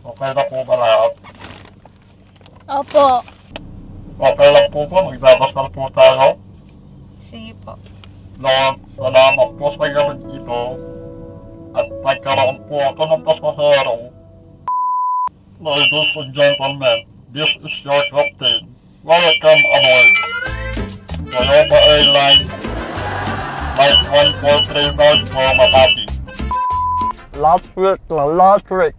Okay na po ba lahat? Opo. Okay lang po ba? Magdadasal po tayo. Sige po. Lord, salamat po sa gawin ito. At nagkaroon po ako ng pasahero. Ladies and gentlemen, this is your captain. Welcome aboard. Toyota Airlines Flight 1439 for Makati. Last week.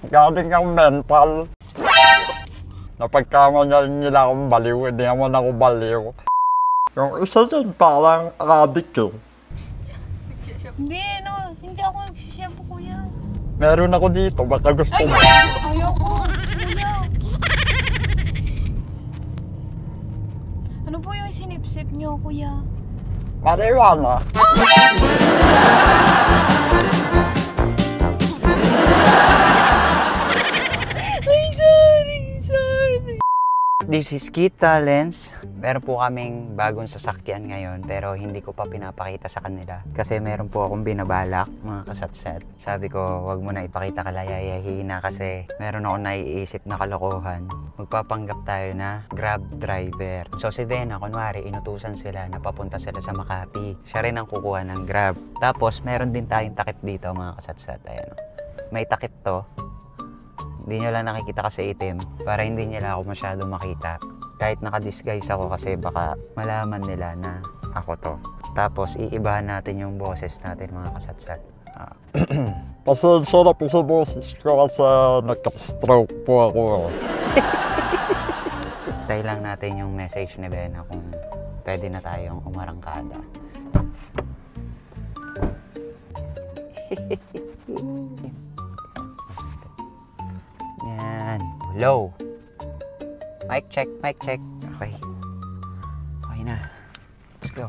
Galing ang mental. Napagkamanyalan nila akong baliw, hindi naman ako baliw. Yung isa dyan parang adik eh. Hindi, hindi ako chef, kuya. Meron ako dito, baka gusto mo. Ayoko, kuya. Ano po yung sinipsip niyo, kuya? Marijuana. Ay, sorry. This is Kita Lens. Meron po kaming bagong sasakyan ngayon pero hindi ko pa pinapakita sa kanila. Kasi meron po akong binabalak, mga kasatset. Sabi ko, wag mo na ipakita kalayayahin na kasi meron ako naiisip na kalokohan. Magpapanggap tayo na Grab driver. So si Vena, kunwari, inutusan sila na papunta sila sa Makati. Siya rin ang kukuha ng Grab. Tapos meron din tayong takip dito, mga kasatset. Ayan. May takip to. Hindi nyo lang nakikita kasi itim para hindi nila ako masyado makita. Kahit naka-disguise ako kasi baka malaman nila na ako to. Tapos iibahan natin yung boses natin, mga kasatsat. Pasensya na po sa boses ko kasi nagka-stroke po ako. Tayo lang natin yung message ni Bena kung pwede na tayong umarangkada. Yan. Hello. Mic check. Okay. Okay na. Let's go.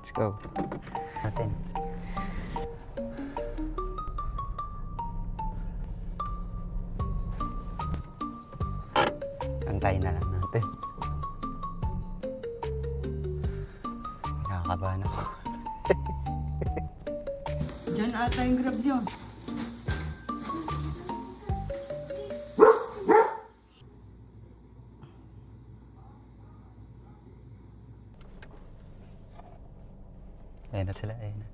Let's go. Natin. Antayin na lang natin. Nakakabahan ako. Diyan ata yung Grab yun. Ayan na sila, ayan na.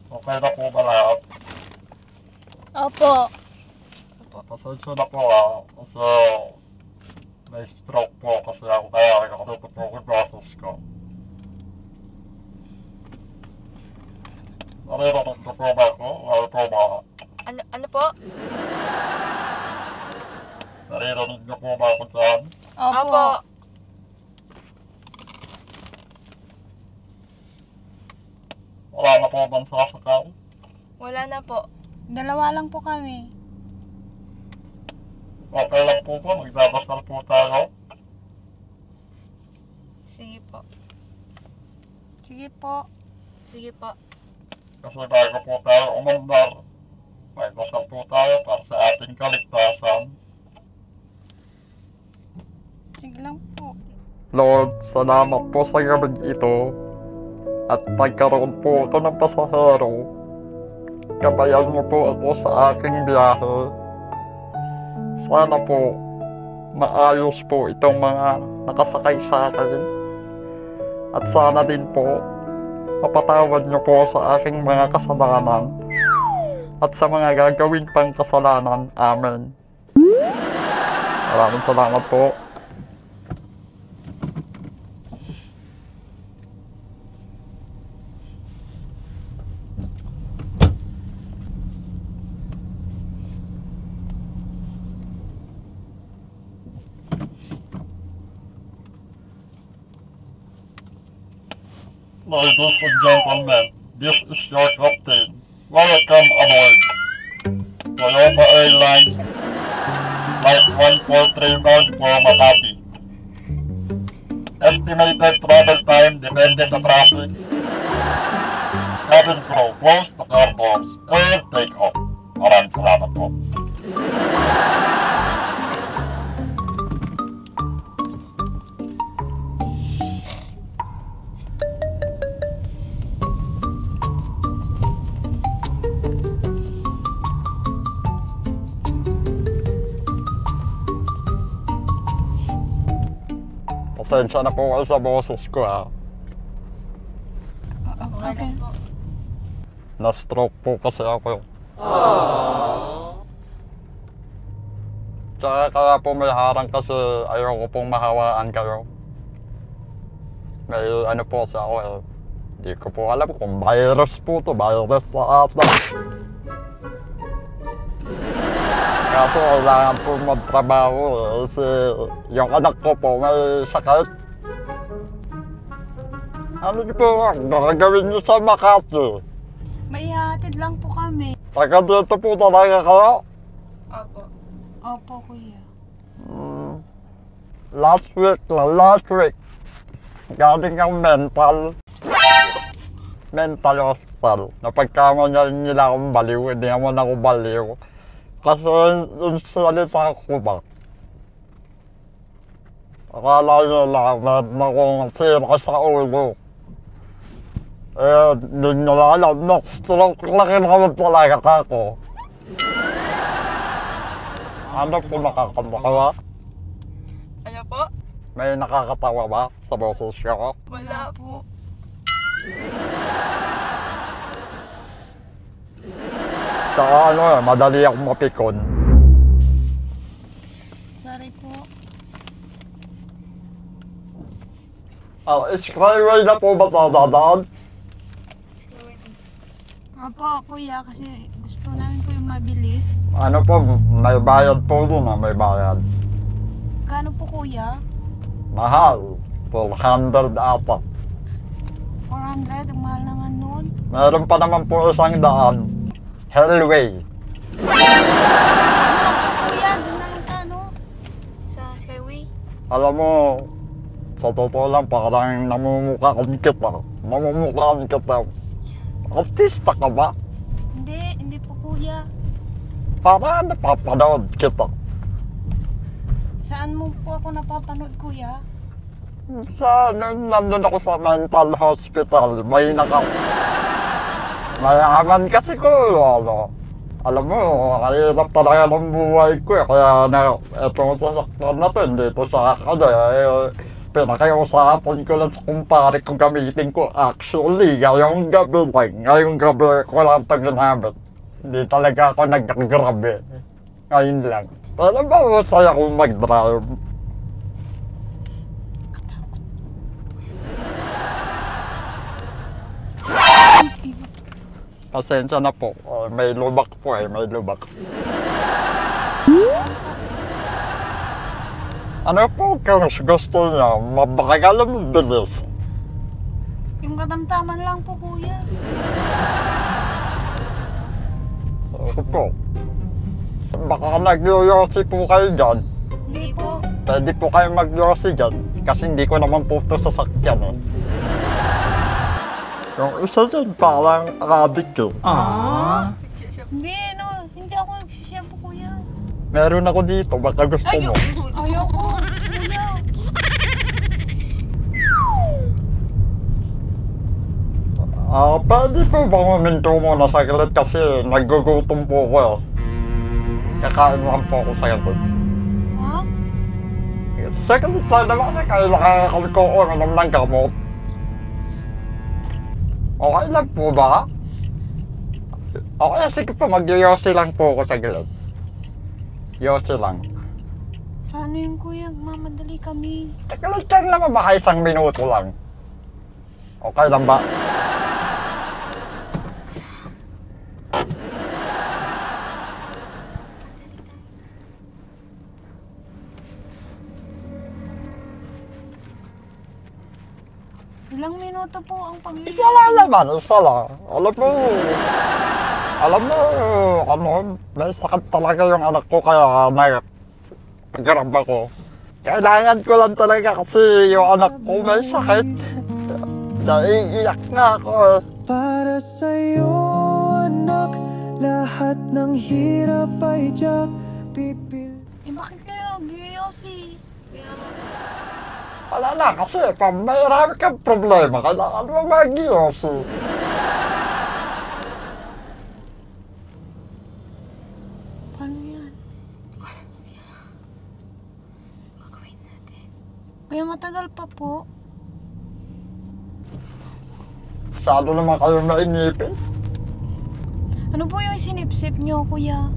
Okay na po ba lahat? Opo. Pasensya na po kasi may stroke po kasi ako kaya nakakatuto po yung boses ko. Naririnig niyo po ba ako? Ano po ba? Ano po? Naririnig niyo po ba ako dyan? Opo. Wala na po bang sasakay? Wala na po. Dalawa lang po kami. Okay lang po ba? Magdadasal po tayo. Sige po. Sige po. Sige po. Kasi bago po tayo umandar, may dasal po tayo para sa ating kaligtasan. Sige lang po. Lord, salamat po sa gabing ito. At nagkaroon po ako ng pasahero. Kabayan mo po ako sa aking biyahe. Sana po maayos po itong mga nakasakay sa akin. At sana din po mapatawad niyo po sa aking mga kasalanan at sa mga gagawin pang kasalanan. Amen. Maraming salamat po. Ladies and gentlemen, this is your captain. Welcome aboard. Toyota Airlines Flight 143 bound for Makati. Estimated travel time depende sa traffic. Cabin crew, close the car doors and take off. Maraming salamat po. Pasensya na po kayo sa boses ko ha. Okay. Na-stroke po kasi ako. Tsaka kaya po may harang kasi ayoko pong mahawaan kayo. May ano po sa ako eh. Hindi ko po alam kung virus po to, virus na ata. Kaso kailangan po magtrabaho eh. Kasi yung anak ko po may sakit. Ano niyo po gagawin niyo sa Makati? Maihatid lang po kami. Taga dito po talaga kayo? Opo. Opo, kuya. Last week. Galing ang mental hospital. Napagkama nila akong baliw, hindi naman ako baliw. Kasi yung salita ko ba? Akala nyo lang na kung sira sa ulo. Eh, hindi nyo lang alam, stroke lang naman talaga ako. Ano po nakakatawa? Ano po? May nakakatawa ba sa boses ko? Wala po. Saka ano eh, madali akong mapikon. Sorry po. Skyway na po ba dadaan? Opo, kuya, kasi gusto namin po yung mabilis. Ano po, may bayad po dun may bayad. Kano po, kuya? Mahal, 400 ata. 400, ang mahal naman nun. Meron pa naman po 100. Hellway. Kuya, doon na lang sa ano? Sa Skyway. Alam mo, sa totoo lang parang namumukhaan kita. Artista ka ba? Hindi po, kuya. Parang napapanood kita. Saan mo po ako napapanood, kuya? Nandun ako sa mental hospital, mayaman kasi ko, ano. Alam mo, hirap talaga ng buhay ko eh, kaya etong sasaktan na to, dito sa akin eh, pinakiusapan ko lang sa kumpare kung gamitin ko. Actually, ngayong gabi ko lang ito ginamit. Hindi talaga ako nag-grabe. Ngayon lang. Pero ba, masaya kong mag-drive. Pasensya na po. May lubak po may lubak. Ano po kung gusto niya? Mabagal mo bilis. Yung katamtaman lang po, kuya. Ako po. Baka nag-yoyosi po kayo dyan. Hindi po. Pwede po kayo mag-yoyosi dyan. Kasi hindi ko naman po ito sasakyan eh. Yung isa dyan parang adik eh. Hindi, no. Hindi ako nagsisya po, kuya. Meron ako dito, baka gusto mo. Ayoko, kuya. Pwede po ba huminto muna saglit kasi nagugutom po ko. Kakain lang po ako saglit. Ha? Saglit lang naman kasi kailangan ko uminom ng gamot. Okay lang po ba? Okay, sige po, mag-yosi lang po ako saglit. Yosi lang. Paano yung kuya? Mamadali kami. Saglit lang naman, baka 1 minuto lang. Okay lang ba? Ilang minuto po ang paglilinis. Isa lang naman, isa lang. Alam mo, ano, may sakit talaga yung anak ko kaya nag-grab ako. Kailangan ko lang talaga kasi yung anak ko may sakit. Naiiyak nga ako eh. Para sa'yo, anak, lahat ng hirap ay tiyak pipil. Bakit kayo giyosi? Wala na kasi pag mayroon kang problema, kailangan mo mag-iyosi. Paano yan? Gagawin natin. Kuya, matagal pa po. Masyado naman kayo mainipin. Ano po yung sinipsip nyo, kuya?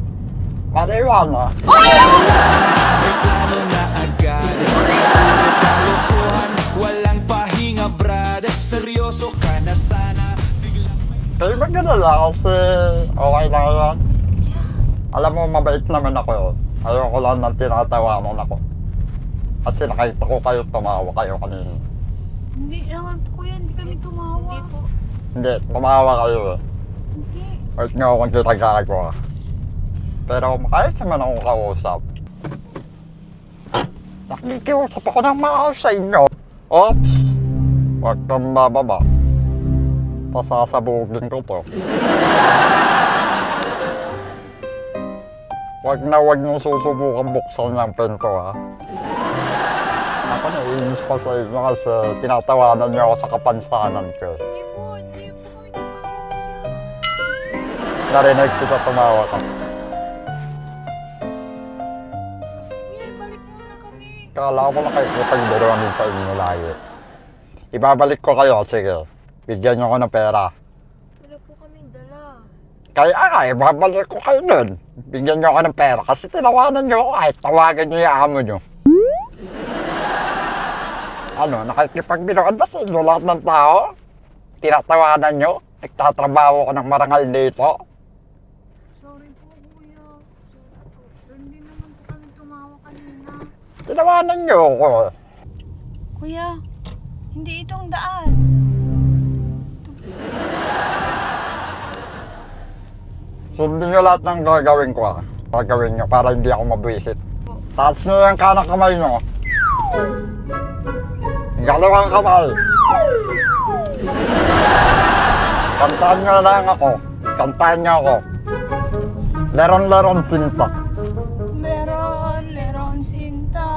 Marijuana. Plano na agad, kalokohan, walang pahinga brad. Seryoso ka na sana. Kayo magdala kasi okay lang yan. Alam mo, mabait naman ako yun. Ayoko lang nang tinatawanan ako. Kasi nakita ko kayo tumawa kayo kanina. Hindi naman po, kuya. Hindi kami tumawa. Hindi po. Hindi, tumawa kayo eh. Hindi. At nga akong ginagawa. Pero makayos naman akong kausap. Nakikiusap ako ng maayos sa inyo. Oops! Huwag kang bababa. Pasasabugin ko to. Huwag niyong susubukan buksan ng pinto ha. Ako naiinis pa sa inyo kasi tinatawanan niyo ako sa kapansanan ko. Hindi po. Hindi po kami tumawa. Narinig kita tumawa ka. Kuya, balik muna kami. Kala ko nakikipagbiruan din sa inyo lagi. Ibabalik ko kayo, sige. Bigyan niyo ako ng pera. Wala po kaming dala. Kaya nga, ibabalik ko kayo nun. Bigyan niyo ako ng pera kasi tinawanan niyo ako kahit tawagan niyo yung amo niyo. Ano, nakikipagbiruan ba sa inyo lahat ng tao? Tinatawanan niyo? Nagtatrabaho ko ng marangal dito? Sorry po, kuya. Sorry po. Hindi naman po kami tumawa kanina. Tinawanan niyo ako. Kuya, hindi itong daan. Sundin niyo lahat ng gagawin ko ah. Gagawin niyo para hindi ako mabwisit. Taas niyo yung kanang kamay niyo. Galawang kamay. Kantahan niyo lang ako. Kantahan niyo ako. Leron-leron sinta. Leron, leron, sinta.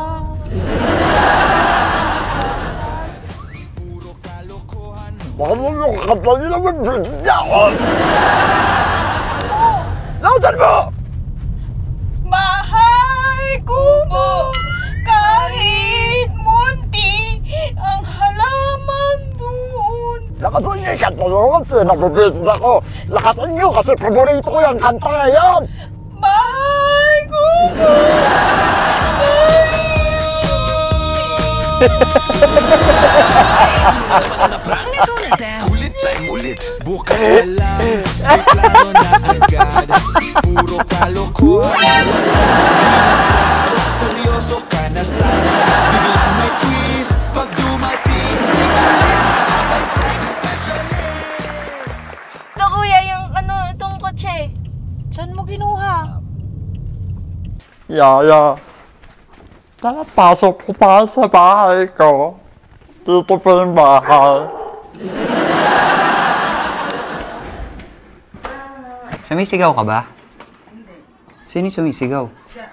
Puro kalokohan. Bakit mo yung kanta niyo naman bigyan ako? Lautan mo! Bahay kubo, kahit munti ang halaman doon. Lakasan niyo yung kanta niyo kasi nabubisit ako. Lakasan niyo kasi paborito ko yung kanta ngayon. Bahay kubo, Ulit time ulit, bukas na lang. May plano na agad. Puro kalokohan, seryoso ka na sana. Biglang may twist pag dumating si kulit. Ito kuya, yung ano, itong kotse. saan mo kinuha? Yaya, pasok ko pa sa bahay ko. Dito pa yung bahay. Sumisigaw ka ba? Sino sumisigaw? Siya.